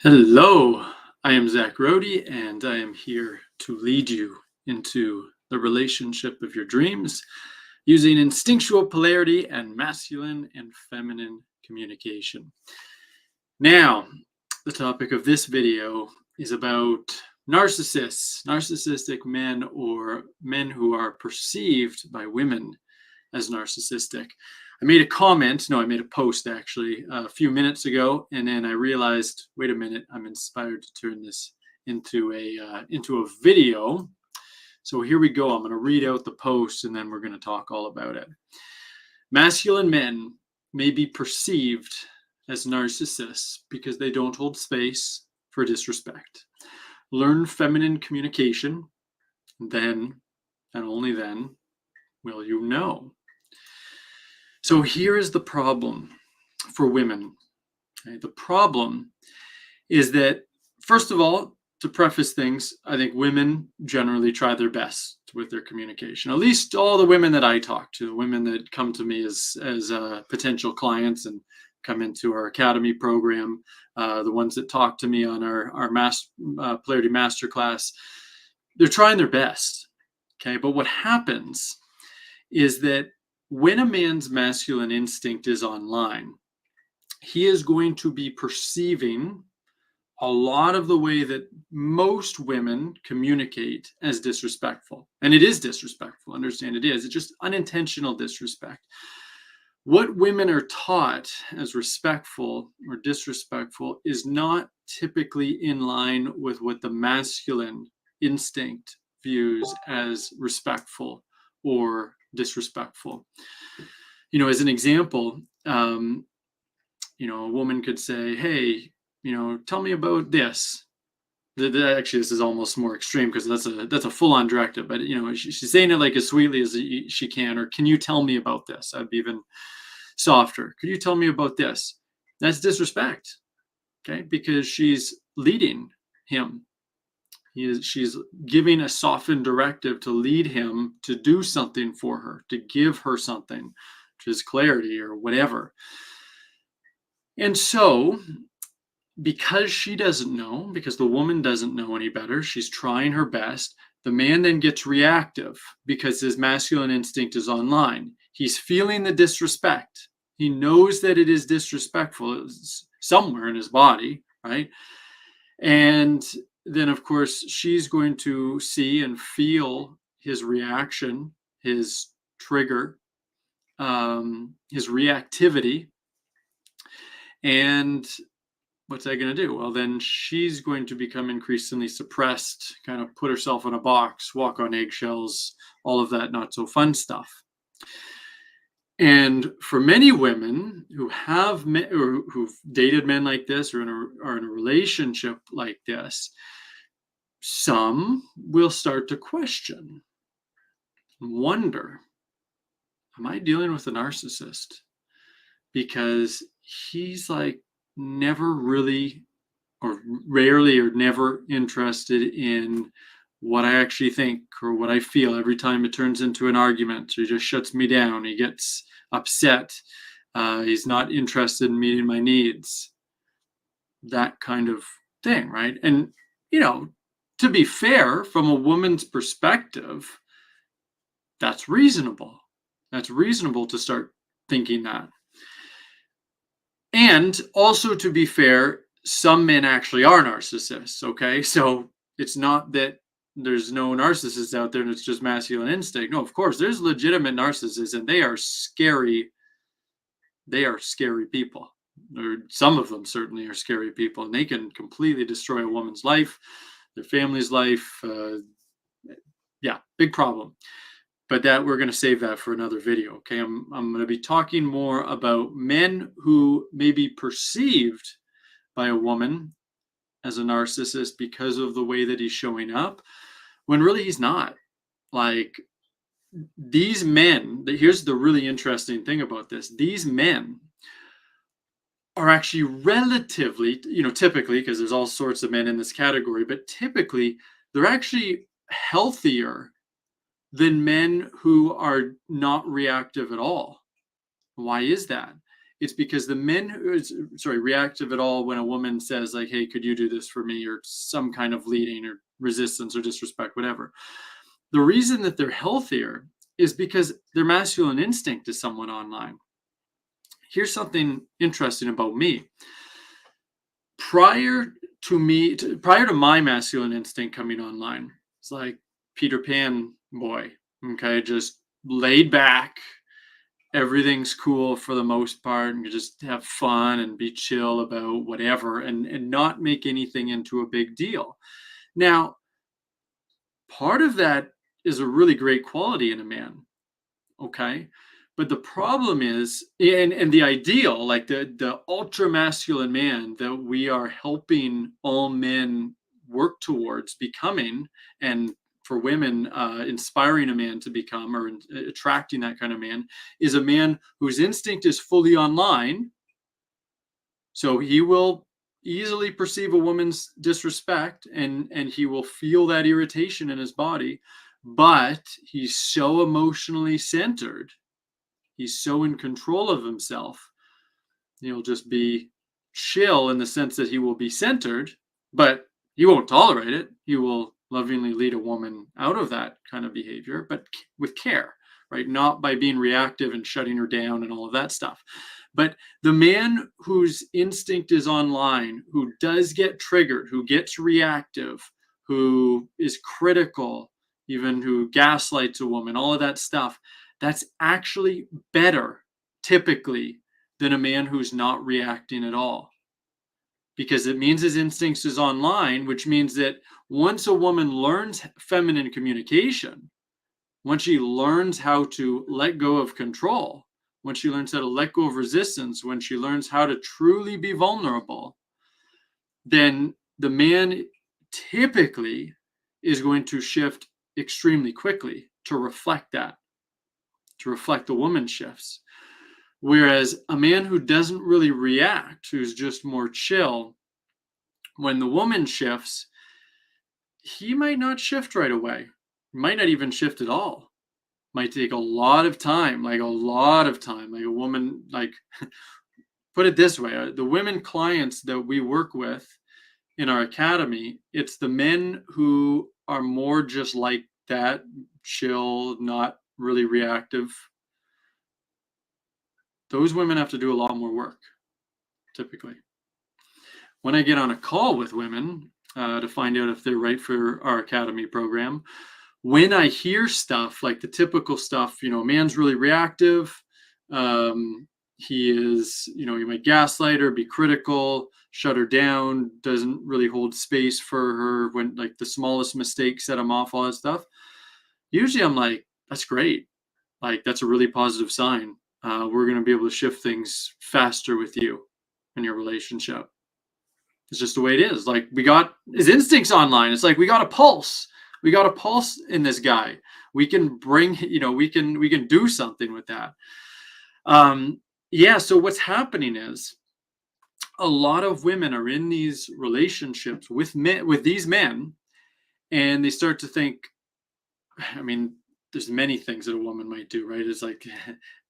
Hello, I am Zach Rohde, and I am here to lead you into the relationship of your dreams using instinctual polarity and masculine and feminine communication. Now, the topic of this video is about narcissists, narcissistic men, or men who are perceived by women as narcissistic. I made a post actually a few minutes ago, and then I realized, wait a minute, I'm inspired to turn this into a video. So here we go. I'm going to read out the post, and then we're going to talk all about it. Masculine men may be perceived as narcissists because they don't hold space for disrespect. Learn feminine communication, then, and only then, will you know. So here is the problem for women. Okay? The problem is that, first of all, to preface things, I think women generally try their best with their communication. At least all the women that I talk to, the women that come to me as potential clients and come into our academy program, the ones that talk to me on our Polarity Masterclass, they're trying their best. Okay, but what happens is that when a man's masculine instinct is online, he is going to be perceiving a lot of the way that most women communicate as disrespectful. And it is disrespectful. Understand it is. It's just unintentional disrespect. What women are taught as respectful or disrespectful is not typically in line with what the masculine instinct views as respectful or disrespectful. As an example, a woman could say, hey, tell me about this. Actually, this is almost more extreme because that's a full-on directive, but she's saying it like as sweetly as she can, or can you tell me about this? I'd be even softer. Could you tell me about this? That's disrespect, okay? Because she's leading him. She's giving a softened directive to lead him to do something for her, to give her something, which is clarity or whatever. And so, because she doesn't know, because the woman doesn't know any better, she's trying her best, the man then gets reactive because his masculine instinct is online. He's feeling the disrespect. He knows that it is disrespectful. It's somewhere in his body, right? And then, of course, she's going to see and feel his reaction, his trigger, his reactivity. And what's that going to do? Well, then she's going to become increasingly suppressed, kind of put herself in a box, walk on eggshells, all of that not so fun stuff. And for many women who have or who've dated men like this or are in a relationship like this, some will start to question and wonder, am I dealing with a narcissist? Because he's like never really or rarely or never interested in what I actually think or what I feel. Every time it turns into an argument, he just shuts me down. He gets upset. He's not interested in meeting my needs. That kind of thing, right? And, to be fair, from a woman's perspective, that's reasonable. That's reasonable to start thinking that. And also, to be fair, some men actually are narcissists, okay? So it's not that there's no narcissists out there and it's just masculine instinct. No, of course, there's legitimate narcissists, and they are scary. They are scary people. Or some of them certainly are scary people, and they can completely destroy a woman's life, their family's life. Big problem. But that we're going to save that for another video. Okay, I'm going to be talking more about men who may be perceived by a woman as a narcissist because of the way that he's showing up, when really he's not. Like, these men, here's the really interesting thing about this. These men are actually relatively, typically, because there's all sorts of men in this category, but typically they're actually healthier than men who are not reactive at all. Why is that? It's because the men who is, reactive at all when a woman says like, hey, could you do this for me, or some kind of leading or resistance or disrespect, whatever. The reason that they're healthier is because their masculine instinct is somewhat online. Here's something interesting about me. Prior to my masculine instinct coming online, it's like Peter Pan boy, okay, just laid back, everything's cool for the most part, and you just have fun and be chill about whatever, and not make anything into a big deal. Now, part of that is a really great quality in a man, okay? But the problem is, and the ideal, like the ultra masculine man that we are helping all men work towards becoming, and for women, inspiring a man to become, or attracting that kind of man, is a man whose instinct is fully online. So he will easily perceive a woman's disrespect, and he will feel that irritation in his body, but he's so emotionally centered, he's so in control of himself, he'll just be chill in the sense that he will be centered, but he won't tolerate it. He will lovingly lead a woman out of that kind of behavior, but with care, right? Not by being reactive and shutting her down and all of that stuff. But the man whose instinct is online, who does get triggered, who gets reactive, who is critical, even who gaslights a woman, all of that stuff, that's actually better, typically, than a man who's not reacting at all. Because it means his instincts is online, which means that once a woman learns feminine communication, once she learns how to let go of control, when she learns how to let go of resistance, when she learns how to truly be vulnerable, then the man typically is going to shift extremely quickly to reflect that, to reflect the woman's shifts. Whereas a man who doesn't really react, who's just more chill, when the woman shifts, he might not shift right away. He might not even shift at all. Might take a lot of time, like a woman, like, put it this way, the women clients that we work with in our academy, it's the men who are more just like that, chill, not really reactive. Those women have to do a lot more work, typically. When I get on a call with women to find out if they're right for our academy program, when I hear stuff like the typical stuff, a man's really reactive, he is, he might gaslight her, be critical, shut her down, doesn't really hold space for her when, like, the smallest mistake set him off, all that stuff. Usually I'm like, that's great. Like, that's a really positive sign. We're going to be able to shift things faster with you in your relationship. It's just the way it is. Like, we got his instincts online. It's like, we got a pulse. We got a pulse in this guy. We can bring, we can do something with that. So what's happening is a lot of women are in these relationships with these men, and they start to think, there's many things that a woman might do, right? It's like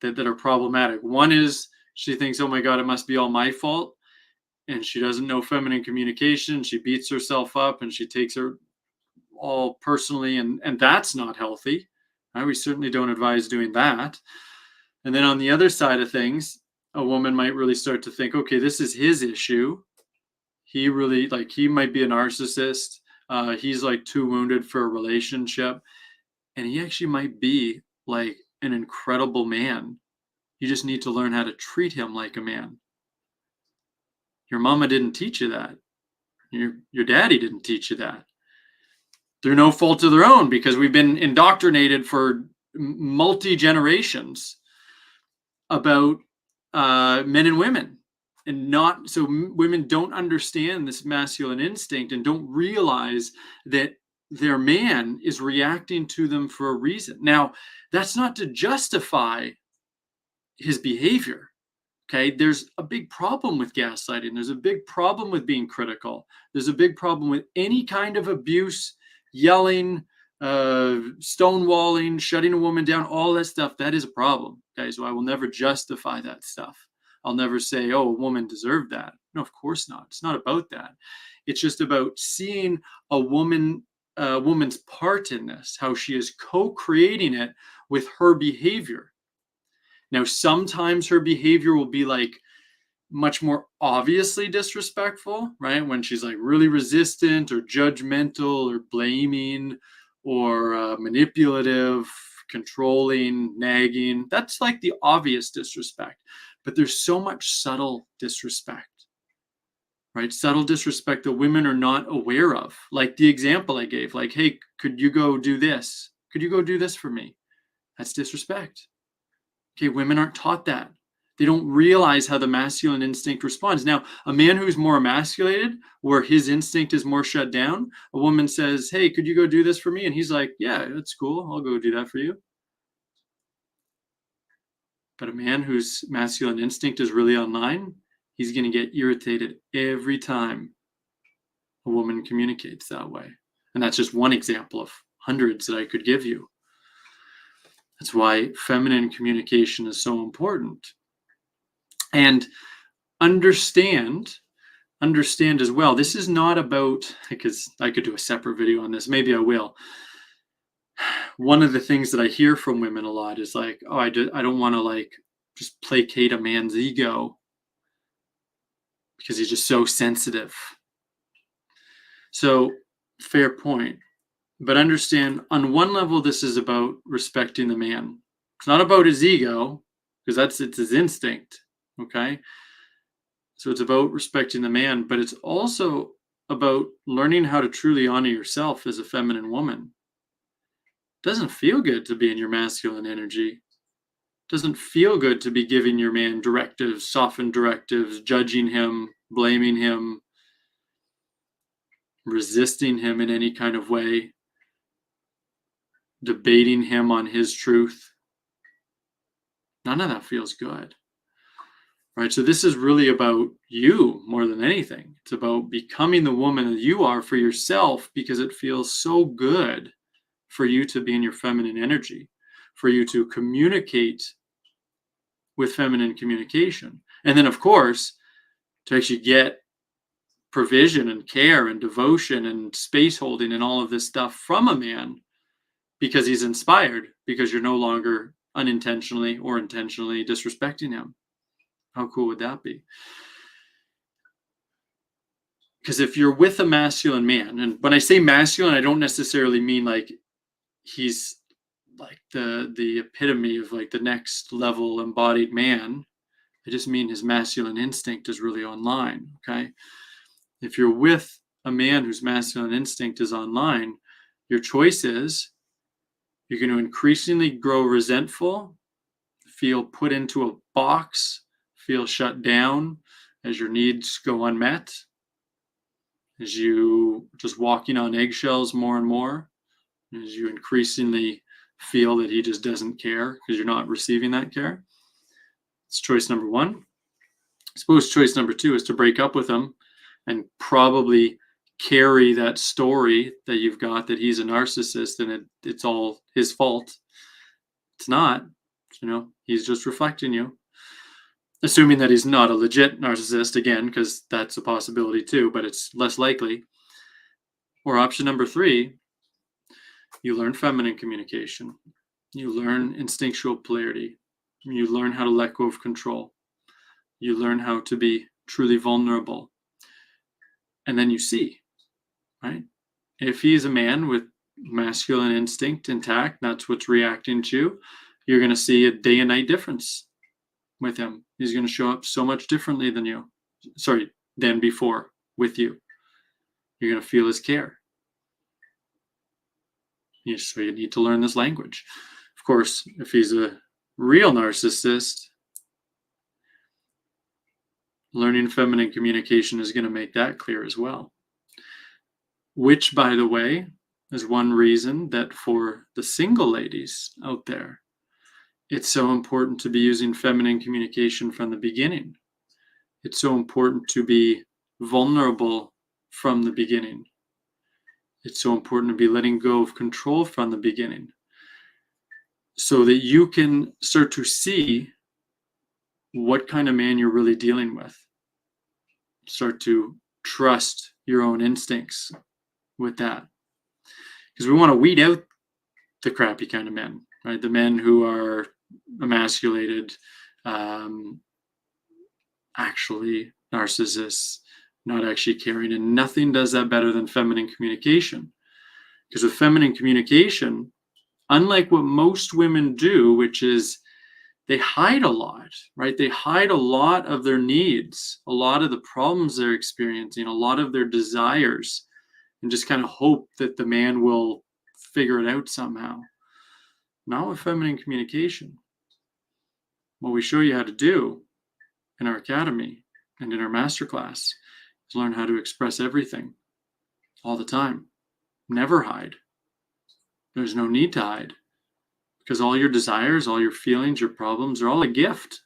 that are problematic. One is she thinks, oh my God, it must be all my fault. And she doesn't know feminine communication. She beats herself up and she takes her all personally, and that's not healthy. Right? We certainly don't advise doing that. And then on the other side of things, a woman might really start to think, okay, this is his issue. He might be a narcissist. He's like too wounded for a relationship. And he actually might be like an incredible man. You just need to learn how to treat him like a man. Your mama didn't teach you that. Your daddy didn't teach you that. Through no fault of their own, because we've been indoctrinated for multi-generations about men and women. So women don't understand this masculine instinct and don't realize that their man is reacting to them for a reason. Now, that's not to justify his behavior. Okay, there's a big problem with gaslighting. There's a big problem with being critical. There's a big problem with any kind of abuse, yelling, stonewalling, shutting a woman down, all that stuff. That is a problem. Okay, so I will never justify that stuff. I'll never say, oh, a woman deserved that. No, of course not. It's not about that. It's just about seeing a woman's part in this, how she is co-creating it with her behavior. Now, sometimes her behavior will be like much more obviously disrespectful, right? When she's like really resistant or judgmental or blaming or manipulative, controlling, nagging. That's like the obvious disrespect. But there's so much subtle disrespect, right? Subtle disrespect that women are not aware of. Like the example I gave, like, hey, could you go do this? Could you go do this for me? That's disrespect. Okay, women aren't taught that. They don't realize how the masculine instinct responds. Now, a man who's more emasculated, where his instinct is more shut down, a woman says, hey, could you go do this for me? And he's like, yeah, that's cool. I'll go do that for you. But a man whose masculine instinct is really online, he's going to get irritated every time a woman communicates that way. And that's just one example of hundreds that I could give you. That's why feminine communication is so important. And understand as well, this is not about, because I could do a separate video on this, maybe I will. One of the things that I hear from women a lot is like, oh, I don't want to like just placate a man's ego because he's just so sensitive. So fair point. But understand, on one level, this is about respecting the man. It's not about his ego, because it's his instinct. Okay, so it's about respecting the man, but it's also about learning how to truly honor yourself as a feminine woman. It doesn't feel good to be in your masculine energy. It doesn't feel good to be giving your man directives, softened directives, judging him, blaming him, resisting him in any kind of way, debating him on his truth. None of that feels good. Right, so this is really about you more than anything. It's about becoming the woman that you are for yourself, because it feels so good for you to be in your feminine energy, for you to communicate with feminine communication. And then, of course, to actually get provision and care and devotion and space holding and all of this stuff from a man, because he's inspired, because you're no longer unintentionally or intentionally disrespecting him. How cool would that be? Because if you're with a masculine man, and when I say masculine, I don't necessarily mean like he's like the epitome of like the next level embodied man. I just mean his masculine instinct is really online. Okay, if you're with a man whose masculine instinct is online, your choice is you're going to increasingly grow resentful, feel put into a box, feel shut down as your needs go unmet, as you just walking on eggshells more and more, as you increasingly feel that he just doesn't care because you're not receiving that care. It's choice number one. I suppose choice number two is to break up with him and probably carry that story that you've got that he's a narcissist and it's all his fault. It's not, he's just reflecting you. Assuming that he's not a legit narcissist, again, because that's a possibility too, but it's less likely. Or option number three, you learn feminine communication. You learn instinctual polarity. You learn how to let go of control. You learn how to be truly vulnerable. And then you see, right? If he's a man with masculine instinct intact, that's what's reacting to you, you're going to see a day and night difference with him. He's going to show up so much differently than before with you. You're going to feel his care. So you need to learn this language. Of course, if he's a real narcissist, learning feminine communication is going to make that clear as well. Which, by the way, is one reason that for the single ladies out there, it's so important to be using feminine communication from the beginning. It's so important to be vulnerable from the beginning. It's so important to be letting go of control from the beginning, so that you can start to see what kind of man you're really dealing with. Start to trust your own instincts with that. Because we want to weed out the crappy kind of men, right? The men who are emasculated, actually narcissists, not actually caring, and nothing does that better than feminine communication. Because with feminine communication, unlike what most women do, which is they hide a lot, right? They hide a lot of their needs, a lot of the problems they're experiencing, a lot of their desires, and just kind of hope that the man will figure it out somehow. Not with feminine communication. What we show you how to do in our academy and in our masterclass is learn how to express everything all the time. Never hide. There's no need to hide, because all your desires, all your feelings, your problems are all a gift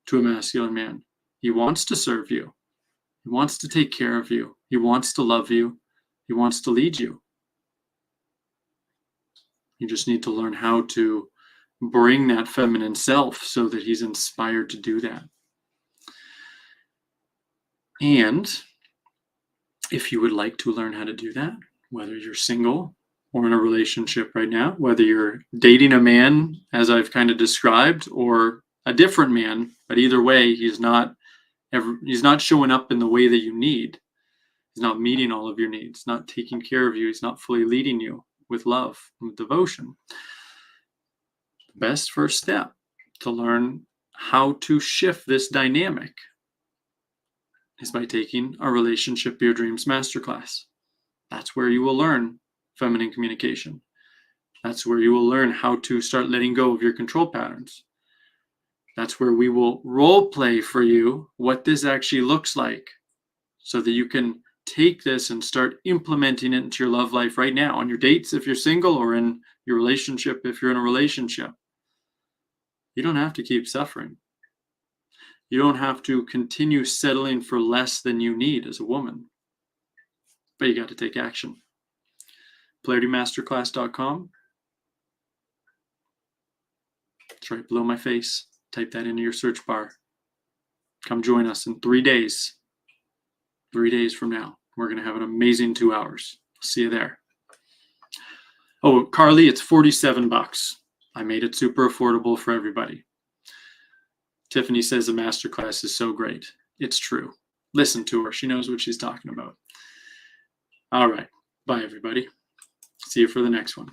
to a masculine man. He wants to serve you. He wants to take care of you. He wants to love you. He wants to lead you. You just need to learn how to bring that feminine self so that he's inspired to do that. And if you would like to learn how to do that, whether you're single or in a relationship right now, whether you're dating a man, as I've kind of described, or a different man, but either way, he's not showing up in the way that you need. He's not meeting all of your needs, not taking care of you. He's not fully leading you with love and with devotion. The best first step to learn how to shift this dynamic is by taking a Relationship of Your Dreams masterclass. That's where you will learn feminine communication. That's where you will learn how to start letting go of your control patterns. That's where we will role play for you what this actually looks like, so that you can take this and start implementing it into your love life right now, on your dates if you're single, or in your relationship if you're in a relationship. You don't have to keep suffering. You don't have to continue settling for less than you need as a woman. But you got to take action. PolarityMasterclass.com. It's right below my face. Type that into your search bar. Come join us in 3 days. 3 days from now. We're going to have an amazing 2 hours. See you there. Oh, Carly, it's $47. I made it super affordable for everybody. Tiffany says the masterclass is so great. It's true. Listen to her. She knows what she's talking about. All right. Bye, everybody. See you for the next one.